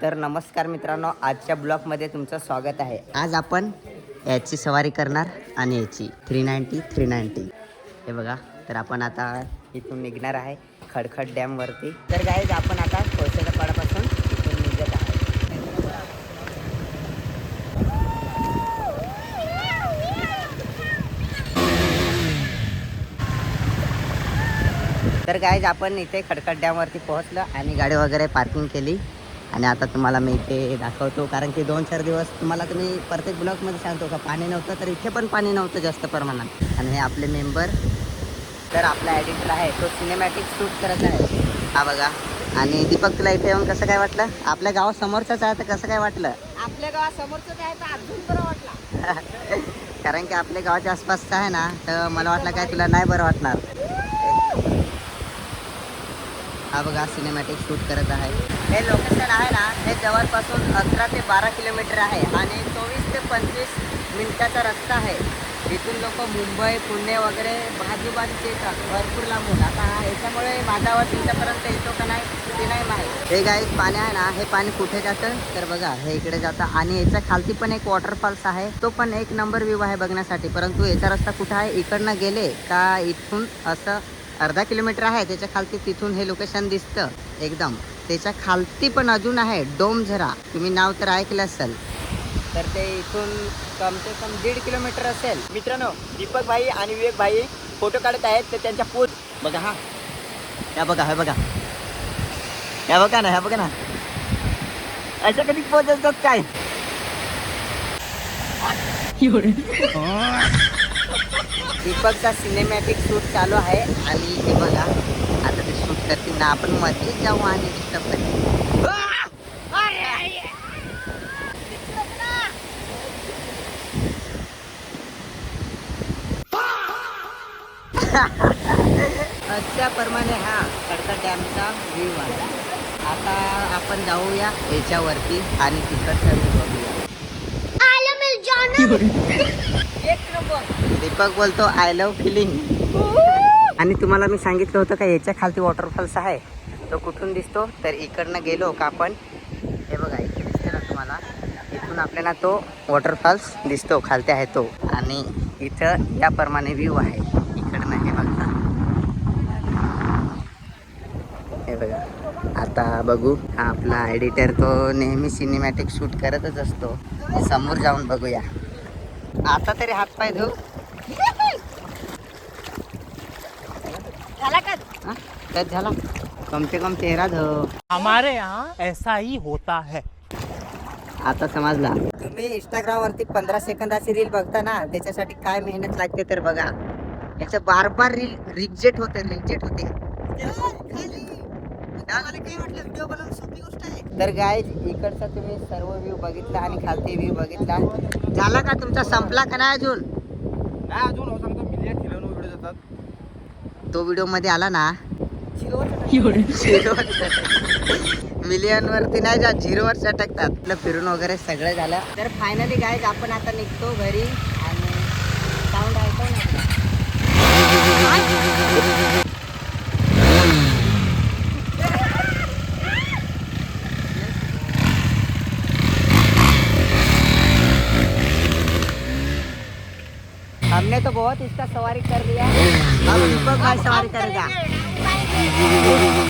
तर नमस्कार मित्रांनो, आजच्या ब्लॉगमध्ये तुमचं स्वागत आहे। आज आपण याची सवारी करणार आणि याची 390 हे बघा। तर आपण आता इथून निघणार आहे खडखड डॅमवरती। तर गाईज आपण आता कोळसेपाड्यापासून इथून निघत आहे। तर गाईज आपण इथे खडखड डॅमवरती पोहोचलो आणि गाडी वगैरे पार्किंग केली आणि आता तुम्हाला मी इथे दाखवतो, कारण की 2-4 दिवस तुम्हाला तुम्ही प्रत्येक ब्लॉकमध्ये सांगतो का पाणी नव्हतं, तर इथे पण पाणी नव्हतं जास्त प्रमाणात। आणि हे आपले मेंबर, तर आपला एडिटर आहे तो सिनेमॅटिक शूट करत आहे, हा बघा। आणि दीपक, तुला इथे येऊन कसं काय वाटलं? आपल्या गावासमोरचंच आहे तर कसं काय वाटलं? आपल्या गावासमोरचं आहे तर अजून बरं वाटलं। कारण की आपल्या गावाच्या आसपासचं आहे ना, तर मला वाटलं काय तुला नाही बरं वाटणार। हा बघा सिनेमॅटिक शूट करत आहे। हे लोकेशन आहे ना, हे जवळपासून 11 ते 12 किलोमीटर आहे आणि 24 ते 25 मिनिटाचा रस्ता आहे। इथून लोक मुंबई, पुणे वगैरे बाजूबाजूचे येतात, भरपूर लांबून। आता याच्यामुळे माझा आवाज तुमच्यापर्यंत येतो का नाही ते नाही माहीत। हे गाईज पाणी आहे ना, हे पाणी कुठे जातं तर बघा हे इकडे जातं आणि याच्या खालती पण एक वॉटरफॉल्स आहे, तो पण एक नंबर व्ह्यू आहे बघण्यासाठी। परंतु याचा रस्ता कुठं आहे, इकडनं गेले का इथून असं अर्धा किलोमीटर आहे, त्याच्या खालती तिथून हे लोकेशन दिसतं एकदम। त्याच्या खालती पण अजून आहे डोमझरा, तुम्ही नाव तर ऐकलं असेल। तर ते इथून कम से कम 1.5 किलोमीटर असेल। मित्रांनो, दीपक भाई आणि विवेक भाई फोटो काढत आहेत, तर त्यांच्या पोज बघा। हा या बघा, हे बघा, या बघा ना, ह्या बघा ना, अशा कधी पोज असतात काय? दीपकचा सिनेमॅटिक शूट चालू आहे आणि हे बघा आता ते शूट करतील ना, आपण मध्ये जाऊ आणि डिस्टर्ब करू। अशा प्रमाणे हा खडखड डॅमचा व्ह्यू आहे। आता आपण जाऊया याच्यावरती आणि तिकडचा व्ह्यू बघूया। दीपक बोलतो आय लव्ह फिलिंग। आणि तुम्हाला मी सांगितलं होतं का याच्या खालती वॉटरफॉल्स आहे, तो कुठून दिसतो तर इकडनं गेलो का आपण, हे बघा इथे दिसते ना तुम्हाला, इथून आपल्याला तो वॉटरफॉल्स दिसतो, खालती आहे तो। आणि इथं याप्रमाणे व्ह्यू आहे इकडनं, हे बघा, हे बघा। आता बघू, हा आपला एडिटर तो नेहमी सिनेमॅटिक शूट करतच असतो। समोर जाऊन बघूया, आता तरी हात पाय धुऊ। कट झाला, कम से कम चेहरा धो। हमारे यहाँ ऐसा ही होता है। आता समजला। तुम्ही इंस्टाग्राम वरती 15 सेकंदाची रील बघता ना, त्याच्यासाठी काय मेहनत लागते तर बघा। याचं बार बार रील रिजेक्ट होते। तर गाईज इकडचा तुम्ही सर्व व्ह्यू बघितला आणि खालती व्ह्यू बघितला, झाला का तुमचा? संपला का नाही अजून? अजून हो सांगतो, मिलियन किलो व्हिडिओ जातात। तो व्हिडिओ मध्ये आला ना, मिलियन वरती नाही जा, 0 वर चटकतात। आपलं फिरून वगैरे सगळं झालं, तर फायनली गाईज आपण आता निघतो घरी आणि साऊंड ऐकव ना। हमने तो बहुत इसका सवारी कर लिया, अब दीपक भाई सवारी करेगा।